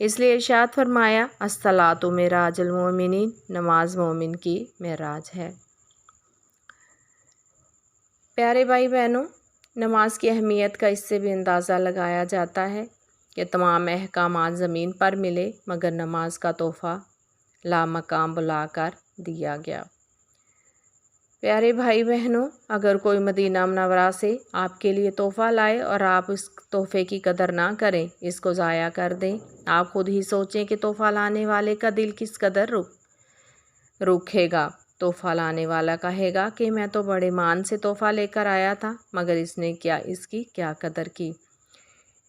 اس لیے ارشاد فرمایا الصلاۃ معراج المومنین، نماز مومن کی معراج ہے۔ پیارے بھائی بہنوں، نماز کی اہمیت کا اس سے بھی اندازہ لگایا جاتا ہے کہ تمام احکامات زمین پر ملے مگر نماز کا تحفہ لامقام بلا کر دیا گیا۔ پیارے بھائی بہنوں، اگر کوئی مدینہ منورہ سے آپ کے لیے تحفہ لائے اور آپ اس تحفے کی قدر نہ کریں، اس کو ضائع کر دیں، آپ خود ہی سوچیں کہ تحفہ لانے والے کا دل کس قدر روکھے گا۔ تحفہ لانے والا کہے گا کہ میں تو بڑے مان سے تحفہ لے کر آیا تھا مگر اس نے اس کی کیا قدر کی۔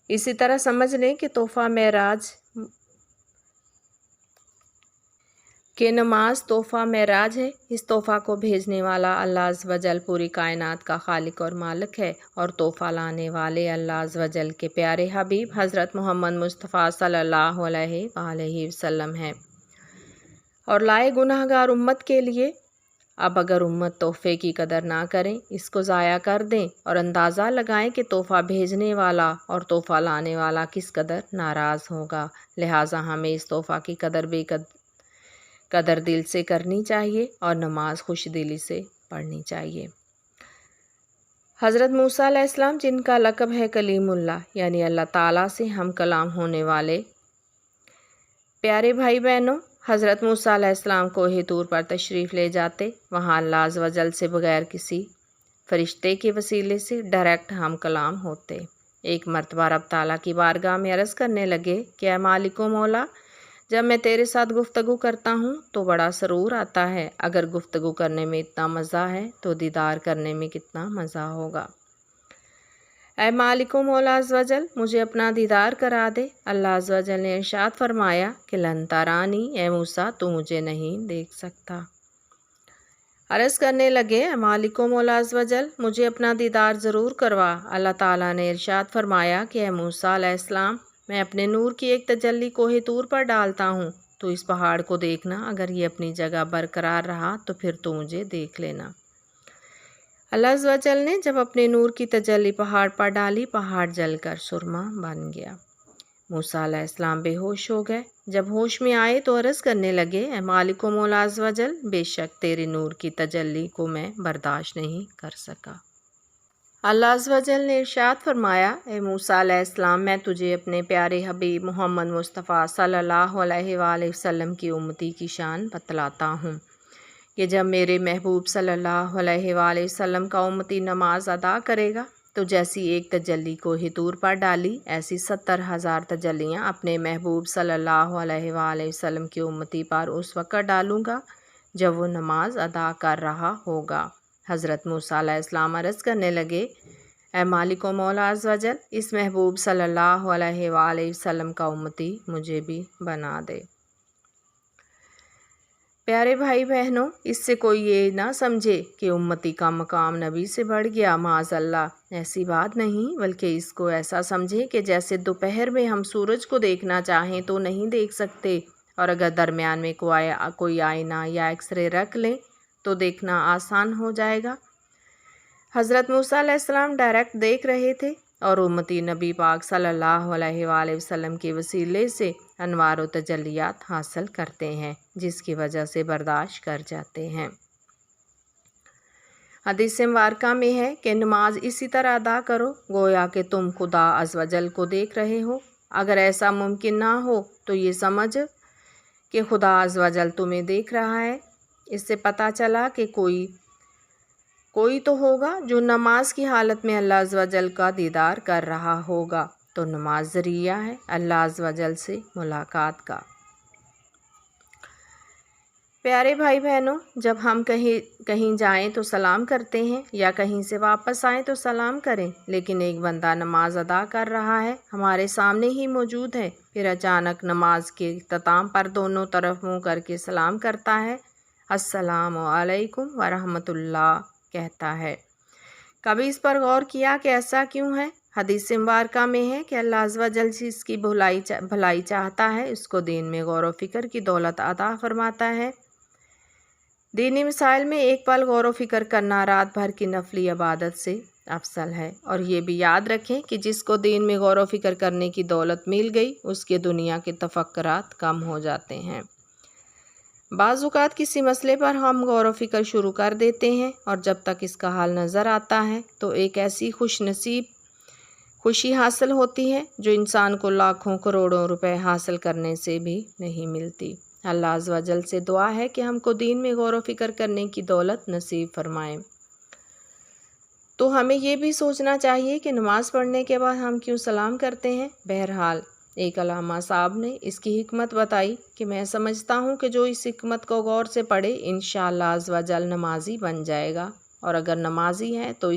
اسی طرح سمجھ لیں کہ تحفہ معراج کہ نماز تحفہ معراج ہے۔ اس تحفہ کو بھیجنے والا اللہ عز و جل پوری کائنات کا خالق اور مالک ہے، اور تحفہ لانے والے اللہ عز و جل کے پیارے حبیب حضرت محمد مصطفیٰ صلی اللہ علیہ وآلہ وسلم ہیں۔ اور لائے گناہ گار امت کے لیے اب اگر امت تحفے کی قدر نہ کریں، اس کو ضائع کر دیں اور اندازہ لگائیں کہ تحفہ بھیجنے والا اور تحفہ لانے والا کس قدر ناراض ہوگا، لہٰذا ہمیں اس تحفہ کی قدر دل سے کرنی چاہیے اور نماز خوش دلی سے پڑھنی چاہیے۔ حضرت موسیٰ علیہ السلام، جن کا لقب ہے کلیم اللہ یعنی اللہ تعالیٰ سے ہم کلام ہونے والے، پیارے بھائی بہنوں، حضرت موسیٰ علیہ السلام کوہ طور پر تشریف لے جاتے، وہاں اللہ عز و جل سے بغیر کسی فرشتے کے وسیلے سے ڈائریکٹ ہم کلام ہوتے۔ ایک مرتبہ رب تعالیٰ کی بارگاہ میں عرض کرنے لگے کہ اے مالک و مولا، جب میں تیرے ساتھ گفتگو کرتا ہوں تو بڑا سرور آتا ہے، اگر گفتگو کرنے میں اتنا مزہ ہے تو دیدار کرنے میں کتنا مزہ ہوگا۔ اے مالک و مولا عز و جل، مجھے اپنا دیدار کرا دے۔ اللہ عز و جل نے ارشاد فرمایا کہ لن ترانی، اے موسیٰ تو مجھے نہیں دیکھ سکتا۔ عرض کرنے لگے اے مالک و مولا عز و جل، مجھے اپنا دیدار ضرور کروا۔ اللہ تعالیٰ نے ارشاد فرمایا کہ اے موسیٰ علیہ السلام، میں اپنے نور کی ایک تجلی کوہ طور پر ڈالتا ہوں، تو اس پہاڑ کو دیکھنا، اگر یہ اپنی جگہ برقرار رہا تو پھر تو مجھے دیکھ لینا۔ اللہ عز و جل نے جب اپنے نور کی تجلی پہاڑ پر ڈالی، پہاڑ جل کر سرما بن گیا۔ موسیٰ علیہ السلام بے ہوش ہو گئے۔ جب ہوش میں آئے تو عرض کرنے لگے اے مالک و مولا عز و جل، بے شک تیرے نور کی تجلی کو میں برداشت نہیں کر سکا۔ اللہ عز و جل نے ارشاد فرمایا اے موسیٰ علیہ السلام، میں تجھے اپنے پیارے حبیب محمد مصطفیٰ صلی اللہ علیہ وآلہ وسلم کی امتی کی شان بتلاتا ہوں کہ جب میرے محبوب صلی اللہ علیہ وآلہ وسلم کا امتی نماز ادا کرے گا تو جیسی ایک تجلی کوہ طور پر ڈالی، ایسی 70,000 تجلیاں اپنے محبوب صلی اللہ علیہ وآلہ وسلم کی امتی پر اس وقت ڈالوں گا جب وہ نماز ادا کر رہا ہوگا۔ حضرت موسیٰ علیہ السلام عرض کرنے لگے اے مالک و مولا عز و جل، اس محبوب صلی اللہ علیہ وآلہ وسلم کا امتی مجھے بھی بنا دے۔ پیارے بھائی بہنوں، اس سے کوئی یہ نہ سمجھے کہ امتی کا مقام نبی سے بڑھ گیا، معاذ اللہ، ایسی بات نہیں، بلکہ اس کو ایسا سمجھے کہ جیسے دوپہر میں ہم سورج کو دیکھنا چاہیں تو نہیں دیکھ سکتے، اور اگر درمیان میں کوئی آئینہ یا ایکس رے رکھ لیں تو دیکھنا آسان ہو جائے گا۔ حضرت موسیٰ علیہ السلام ڈائریکٹ دیکھ رہے تھے، اور امتی نبی پاک صلی اللہ علیہ وآلہ وسلم کے وسیلے سے انوار و تجلیات حاصل کرتے ہیں، جس کی وجہ سے برداشت کر جاتے ہیں۔ حدیث مبارکہ میں ہے کہ نماز اسی طرح ادا کرو گویا کہ تم خدا عز و جل کو دیکھ رہے ہو۔ اگر ایسا ممکن نہ ہو تو یہ سمجھ کہ خدا عز و جل تمہیں دیکھ رہا ہے۔ اس سے پتہ چلا کہ کوئی تو ہوگا جو نماز کی حالت میں اللہ عز و جل کا دیدار کر رہا ہوگا، تو نماز ذریعہ ہے اللہ عز و جل سے ملاقات کا۔ پیارے بھائی بہنوں، جب ہم کہیں جائیں تو سلام کرتے ہیں، یا کہیں سے واپس آئیں تو سلام کریں، لیکن ایک بندہ نماز ادا کر رہا ہے، ہمارے سامنے ہی موجود ہے، پھر اچانک نماز کے اختتام پر دونوں طرف منہ کر کے سلام کرتا ہے، السلام علیکم ورحمۃ اللہ کہتا ہے۔ کبھی اس پر غور کیا کہ ایسا کیوں ہے؟ حدیث مبارکہ میں ہے کہ اللہ عز و جل جس کی بھلائی چاہتا ہے اس کو دین میں غور و فکر کی دولت عطا فرماتا ہے۔ دینی مسائل میں ایک پل غور و فکر کرنا رات بھر کی نفلی عبادت سے افضل ہے۔ اور یہ بھی یاد رکھیں کہ جس کو دین میں غور و فکر کرنے کی دولت مل گئی اس کے دنیا کے تفکرات کم ہو جاتے ہیں۔ بعض اوقات کسی مسئلے پر ہم غور و فکر شروع کر دیتے ہیں اور جب تک اس کا حل نظر آتا ہے تو ایک ایسی خوشی حاصل ہوتی ہے جو انسان کو لاکھوں کروڑوں روپے حاصل کرنے سے بھی نہیں ملتی۔ اللہ عز و جل سے دعا ہے کہ ہم کو دین میں غور و فکر کرنے کی دولت نصیب فرمائے۔ تو ہمیں یہ بھی سوچنا چاہیے کہ نماز پڑھنے کے بعد ہم کیوں سلام کرتے ہیں۔ بہرحال ایک علامہ صاحب نے اس کی حکمت بتائی کہ میں سمجھتا ہوں کہ جو اس حکمت کو غور سے پڑھے انشاءاللہ عز و جل نمازی بن جائے گا، اور اگر نمازی ہے تو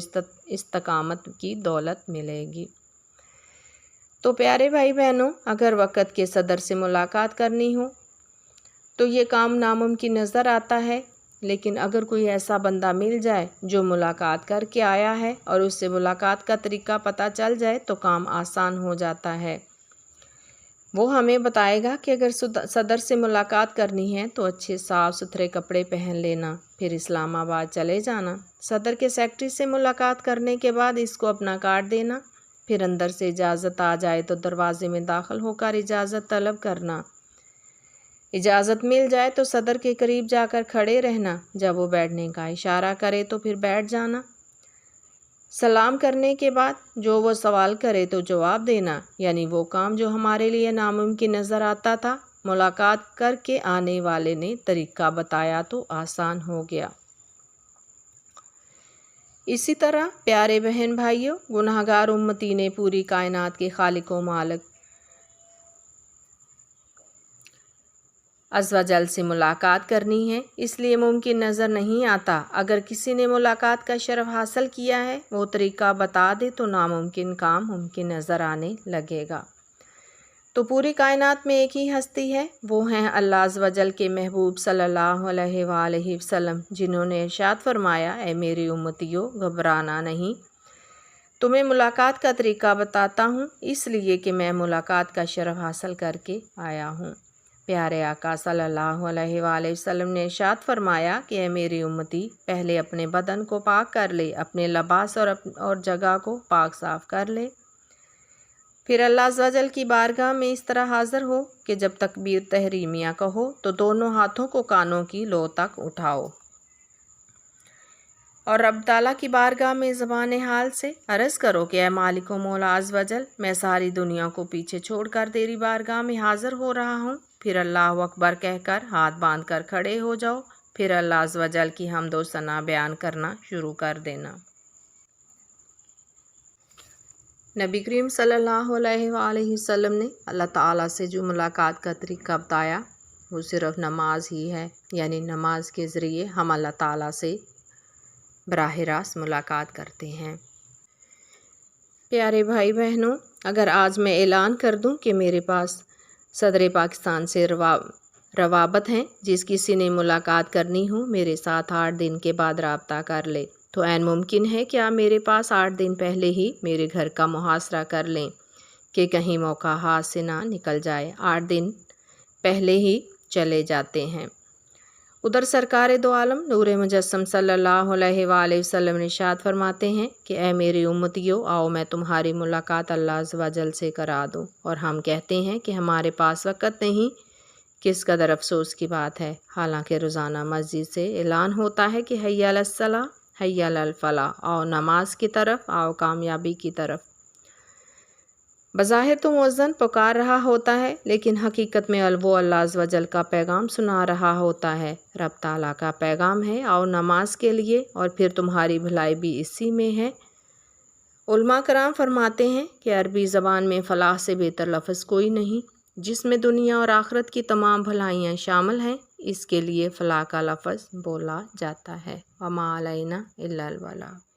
استقامت کی دولت ملے گی۔ تو پیارے بھائی بہنوں، اگر وقت کے صدر سے ملاقات کرنی ہو تو یہ کام ناممکن نظر آتا ہے، لیکن اگر کوئی ایسا بندہ مل جائے جو ملاقات کر کے آیا ہے اور اس سے ملاقات کا طریقہ پتہ چل جائے تو کام آسان ہو جاتا ہے۔ وہ ہمیں بتائے گا کہ اگر صدر سے ملاقات کرنی ہے تو اچھے صاف ستھرے کپڑے پہن لینا، پھر اسلام آباد چلے جانا، صدر کے سیکرٹری سے ملاقات کرنے کے بعد اس کو اپنا کارڈ دینا، پھر اندر سے اجازت آ جائے تو دروازے میں داخل ہو کر اجازت طلب کرنا، اجازت مل جائے تو صدر کے قریب جا کر کھڑے رہنا، جب وہ بیٹھنے کا اشارہ کرے تو پھر بیٹھ جانا، سلام کرنے کے بعد جو وہ سوال کرے تو جواب دینا، یعنی وہ کام جو ہمارے لیے ناممکن نظر آتا تھا ملاقات کر کے آنے والے نے طریقہ بتایا تو آسان ہو گیا۔ اسی طرح پیارے بہن بھائیوں، گناہگار امتی نے پوری کائنات کے خالق و مالک عز و جل سے ملاقات کرنی ہے، اس لیے ممکن نظر نہیں آتا۔ اگر کسی نے ملاقات کا شرف حاصل کیا ہے، وہ طریقہ بتا دے تو ناممکن کام ممکن نظر آنے لگے گا۔ تو پوری کائنات میں ایک ہی ہستی ہے، وہ ہیں اللہ عز و جل کے محبوب صلی اللہ علیہ وآلہ وسلم، جنہوں نے ارشاد فرمایا، اے میری امتیوں، گھبرانا نہیں، تمہیں ملاقات کا طریقہ بتاتا ہوں، اس لیے کہ میں ملاقات کا شرف حاصل کر کے آیا ہوں۔ پیارے آقا صلی اللہ علیہ وآلہ وسلم نے ارشاد فرمایا کہ اے میری امتی، پہلے اپنے بدن کو پاک کر لے، اپنے لباس اور جگہ کو پاک صاف کر لے، پھر اللہ عز و جل کی بارگاہ میں اس طرح حاضر ہو کہ جب تکبیر تحریمیہ کہو تو دونوں ہاتھوں کو کانوں کی لو تک اٹھاؤ، اور رب تعالیٰ کی بارگاہ میں زبان حال سے عرض کرو کہ اے مالک و مولا عز و جل، میں ساری دنیا کو پیچھے چھوڑ کر تیری بارگاہ میں حاضر ہو رہا ہوں۔ پھر اللہ اکبر کہہ کر ہاتھ باندھ کر کھڑے ہو جاؤ، پھر اللہ عز و جل کی حمد و ثنا بیان کرنا شروع کر دینا۔ نبی کریم صلی اللہ علیہ وآلہ وسلم نے اللہ تعالیٰ سے جو ملاقات کا طریقہ بتایا وہ صرف نماز ہی ہے، یعنی نماز کے ذریعے ہم اللہ تعالیٰ سے براہ راست ملاقات کرتے ہیں۔ پیارے بھائی بہنوں، اگر آج میں اعلان کر دوں کہ میرے پاس صدر پاکستان سے روابط ہیں، جس کسی نے ملاقات کرنی ہو میرے ساتھ 8 دن کے بعد رابطہ کر لے، تو عین ممکن ہے کہ آپ میرے پاس 8 دن پہلے ہی میرے گھر کا محاصرہ کر لیں کہ کہیں موقع ہاتھ سے نہ نکل جائے۔ 8 دن پہلے ہی چلے جاتے ہیں۔ ادھر سرکار دو عالم نور مجسم صلی اللہ علیہ وآلہ وسلم ارشاد فرماتے ہیں کہ اے میری امتیوں، آؤ میں تمہاری ملاقات اللہ عز و جل سے کرا دوں، اور ہم کہتے ہیں کہ ہمارے پاس وقت نہیں، کس قدر افسوس کی بات ہے، حالانکہ روزانہ مسجد سے اعلان ہوتا ہے کہ حی علی الصلاۃ، حی علی الفلاح، آؤ نماز کی طرف، آؤ کامیابی کی طرف۔ بظاہر تو مؤذن پکار رہا ہوتا ہے، لیکن حقیقت میں وہ اللہ عز و جل کا پیغام سنا رہا ہوتا ہے، رب تعالیٰ کا پیغام ہے، آؤ نماز کے لیے، اور پھر تمہاری بھلائی بھی اسی میں ہے۔ علماء کرام فرماتے ہیں کہ عربی زبان میں فلاح سے بہتر لفظ کوئی نہیں، جس میں دنیا اور آخرت کی تمام بھلائیاں شامل ہیں، اس کے لیے فلاح کا لفظ بولا جاتا ہے۔ وما علینا الا البلاغ۔